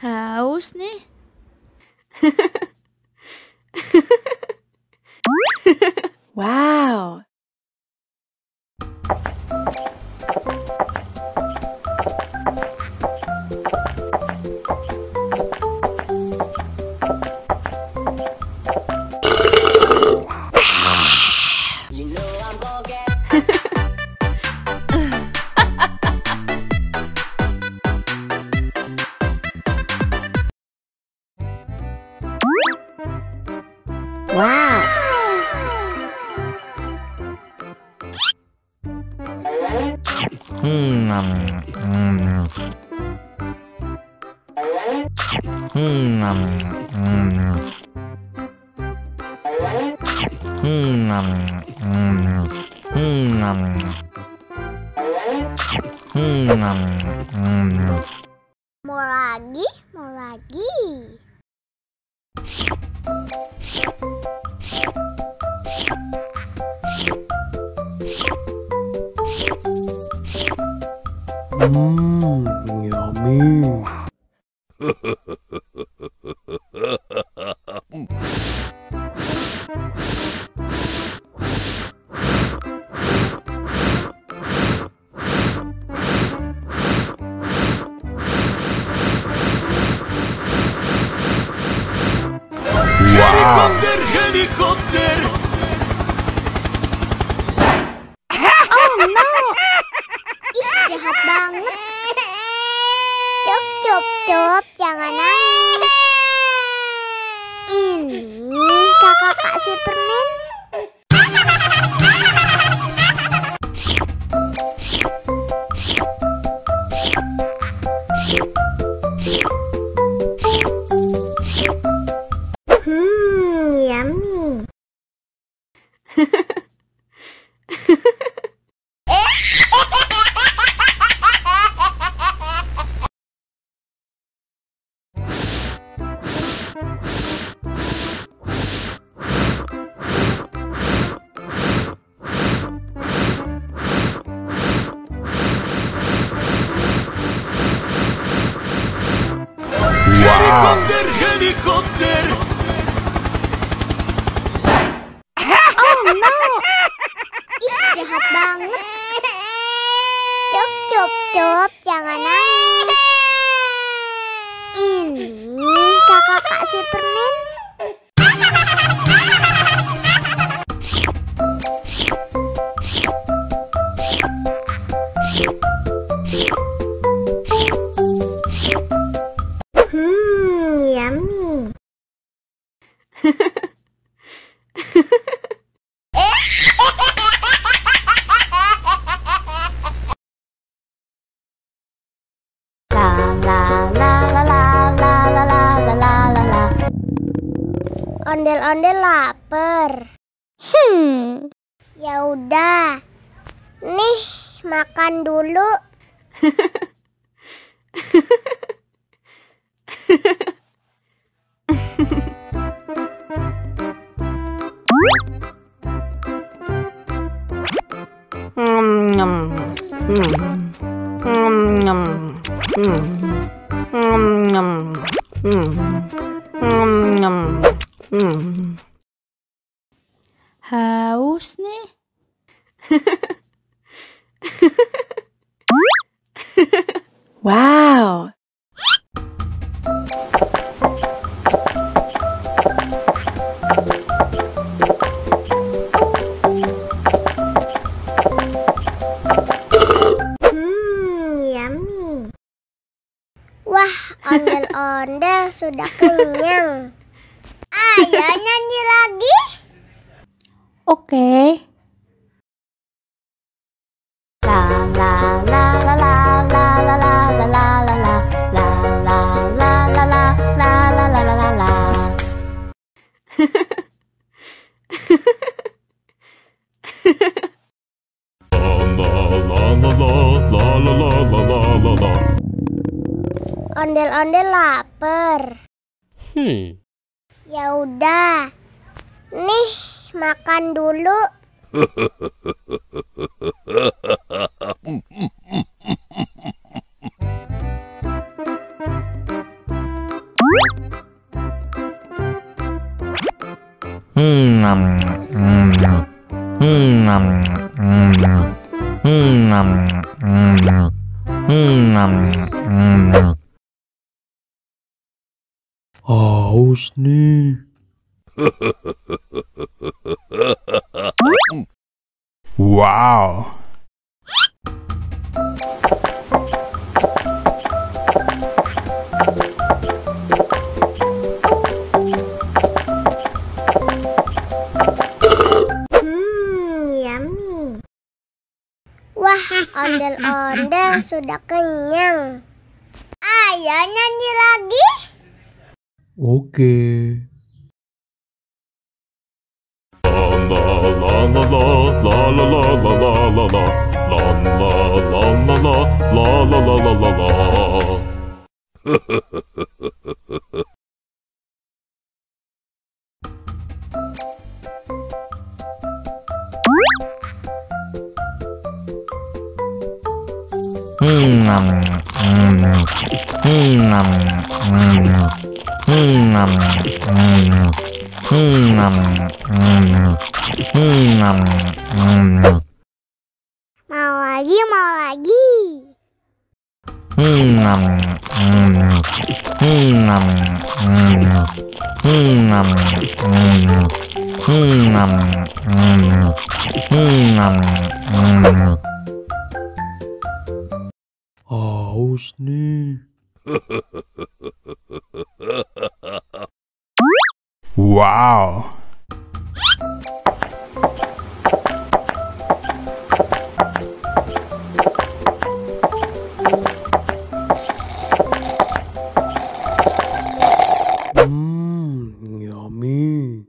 Haus nih. Wow. Wow. Mau lagi, mau lagi. Yummy. Helikopter, helikopter. Oh no. Ih, jahat banget. Cop, cop, cop, jangan nangis. Ini kakak Kak Superman. Yummy. Helikopter, helikopter. Oh no. Ih, jahat banget. Cop, cop, cop, jangan nangis. Ini kakak Kak Superman. Yummy. Ondel-ondel lapar. Ya udah. Nih, makan dulu. Haus nih. Wow. Yummy. Wah, ondel-ondel sudah kenyang. Ayo nyanyi lagi. Oke. La la la la la la la la la la. ondel-ondel lapar. Ya udah. Nih, makan dulu. Haus nih. Wow. Yummy. Wah, ondel-ondel sudah kenyang. Ayo nyanyi lagi. Oke. Mau lagi, mau lagi. Haus nih. Wow. Yummy.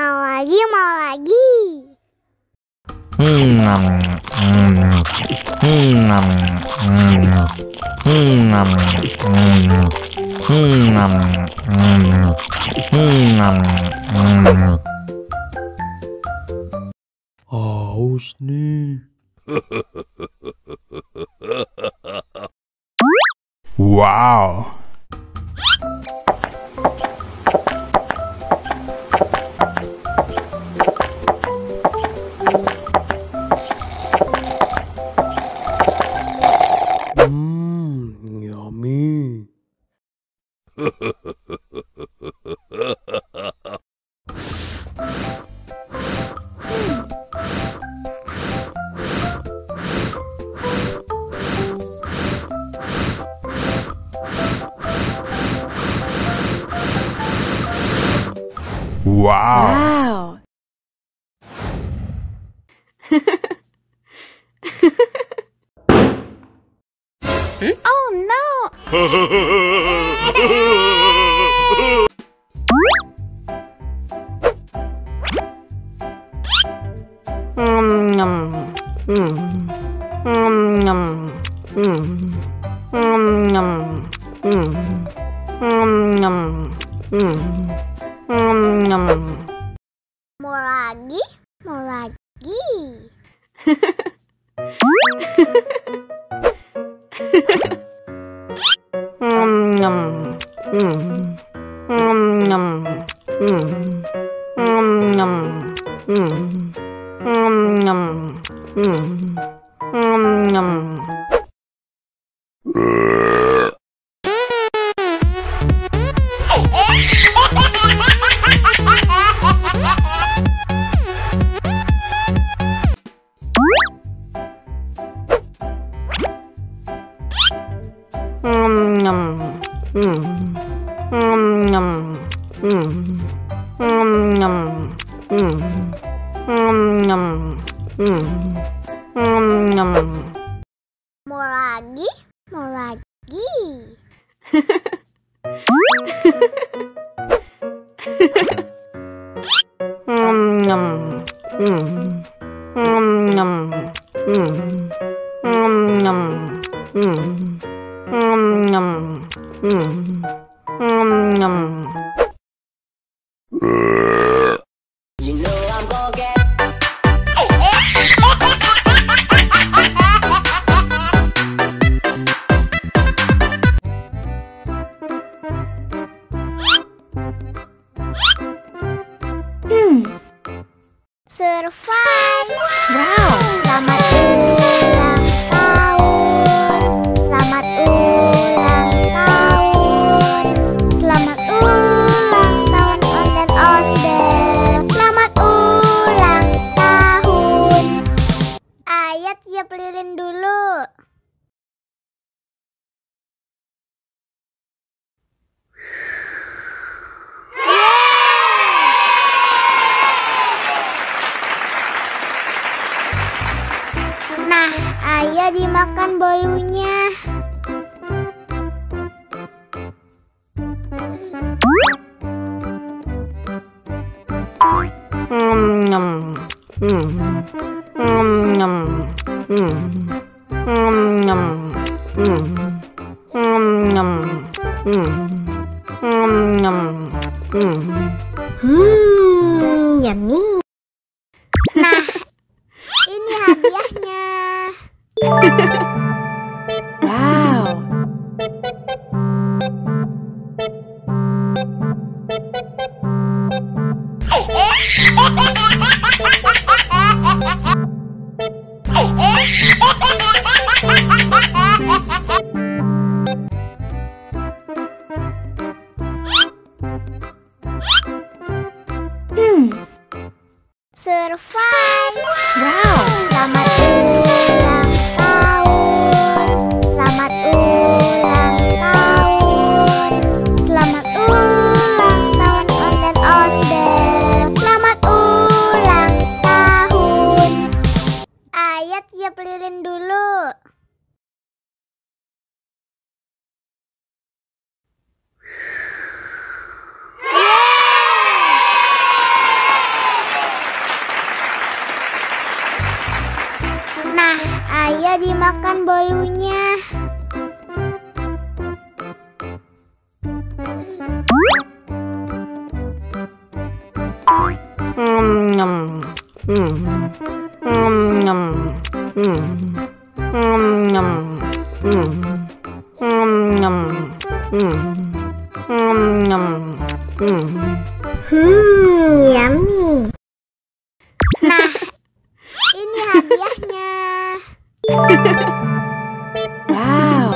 Mau lagi, mau lagi. Haus nih. Wow. Yummy. Wow. Oh no! Mau lagi, mau lagi. Nom nom Mau lagi, mau lagi. Survive. Wow. Selamat ulang tahun. Selamat ulang tahun. Selamat ulang tahun ondel-ondel. Selamat ulang tahun. Ayat tiup lilin dulu. Nah, ayah dimakan bolunya. Yummy. Nah, ini hadiahnya. Wow. Survive. Wow. Selamat ulang tahun. Selamat ulang tahun. Selamat ulang tahun ondel-ondel. Selamat ulang tahun. Ayat tiup lilin dulu. Nah, ayah dimakan bolunya. Yummy. Nah, ini hadiahnya. Wow. Wow.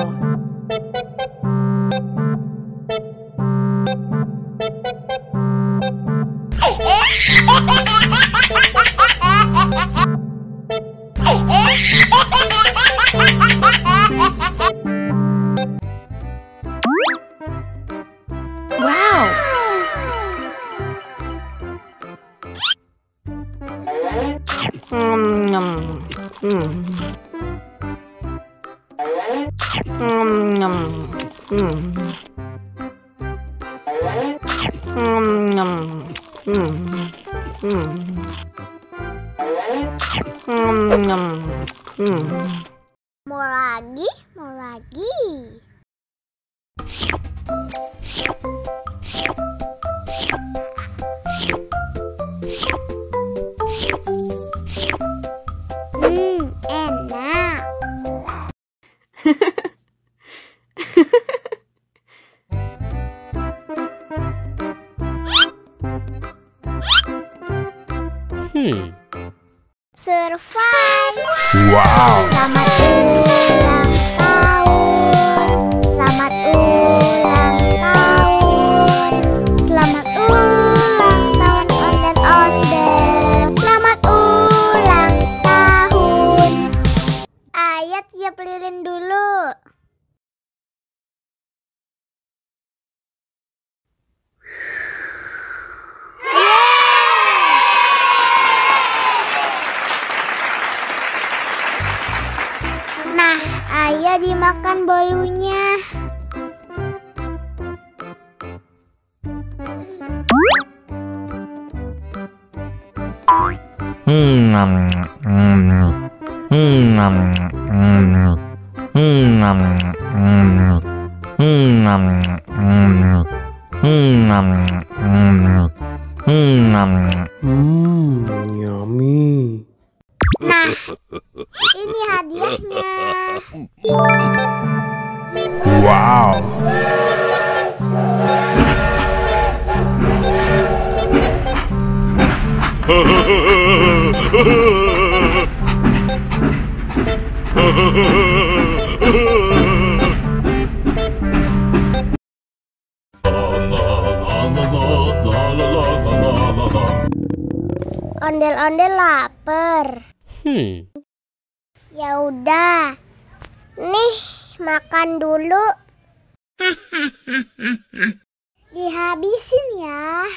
Mau lagi, mau lagi. Enak. Survive. Wow. Selamat ulang tahun. Selamat ulang tahun. Selamat ulang tahun ondel-ondel. Selamat ulang tahun. Ayat tiup lilin dulu. udah dimakan bolunya. Yummy. Nah, ini hadiahnya. Wow. Ondel-ondel lapar. Ya udah. Nih, makan dulu. Dihabisin ya.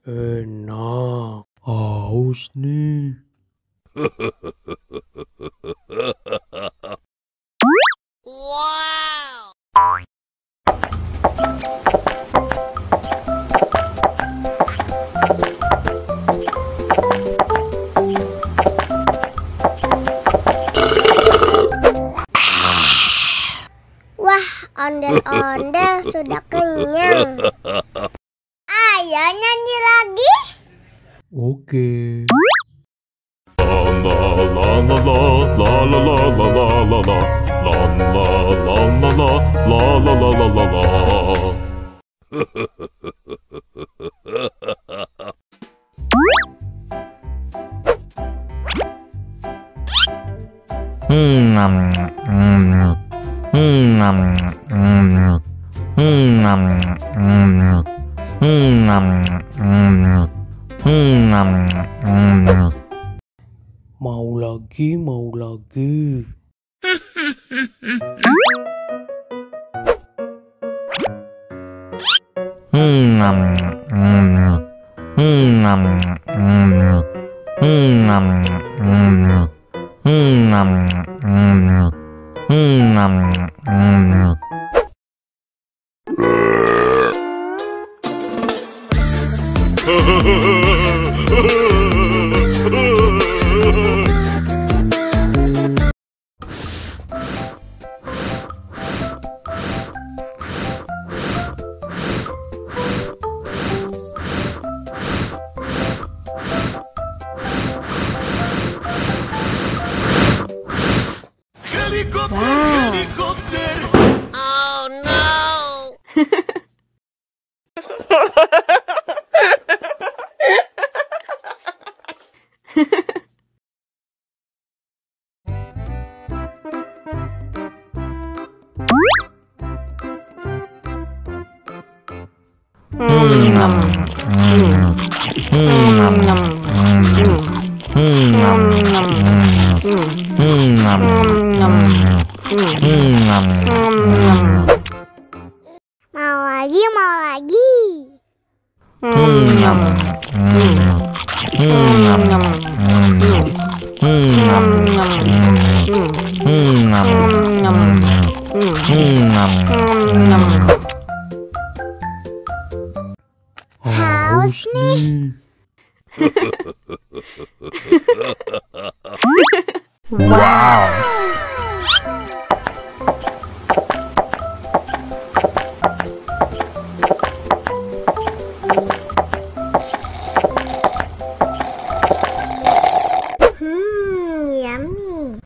Enak. Haus nih. Wah, ondel-ondel sudah kenyang. Ayo nyanyi lagi. Oke. Mau lagi, mau lagi. Helikopter, Wow. helikopter. Oh no. Mau lagi, mau lagi. Haus nih. Wow. Yummy.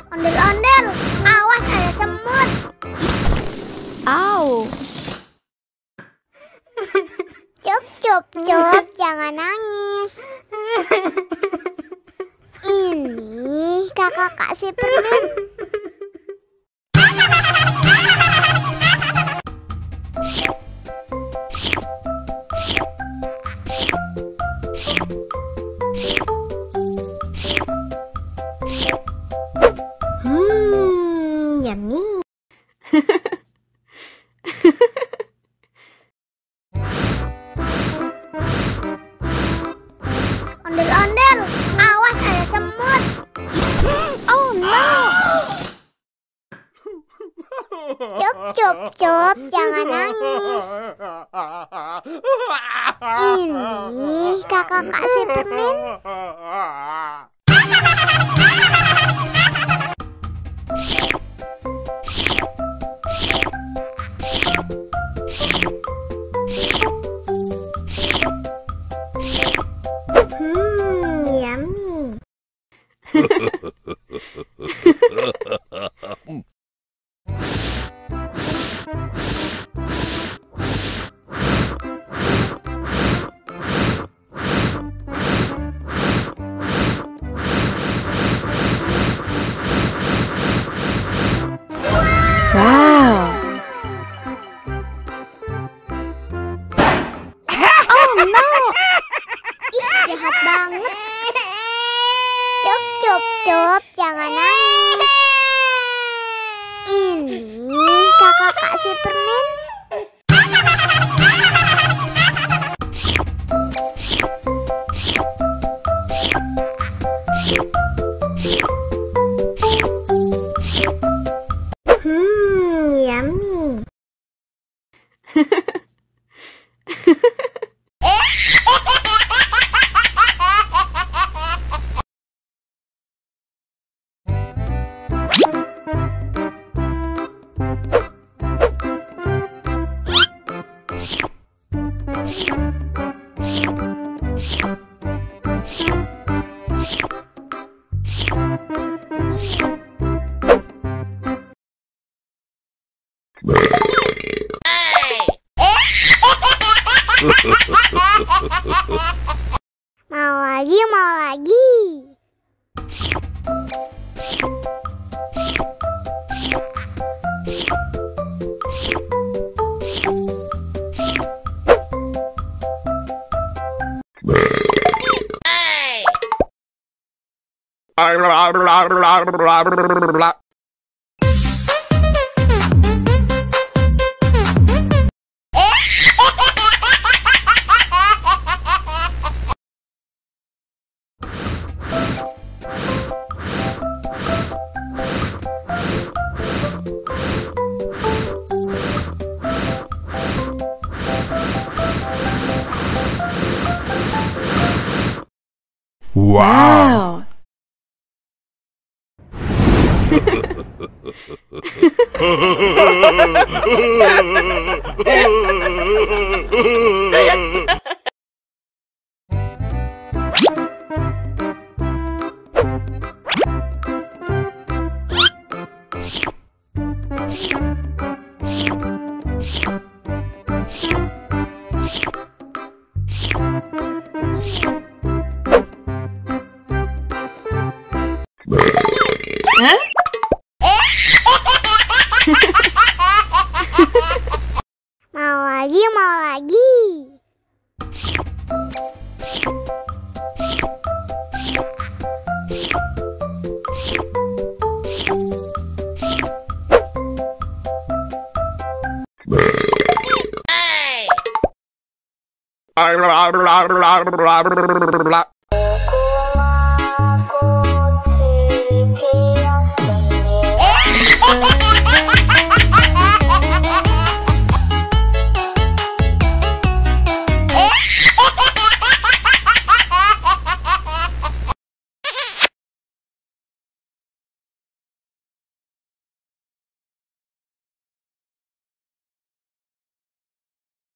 Ondel-ondel, awas ada semut. Ow. Cup-cup cup, jangan nangis. Ini kakak kasih permen. Yummy. Ondel-ondel, awas ada semut. Oh no! Cup, jangan nangis. Ini kakak kasih permen. Yummy. Wow! Oh no! Ih, jahat banget. Cup, jangan nangis. Ini kakak kasih permen. Yummy. Mau lagi. Wow. Mau lagi. Hey!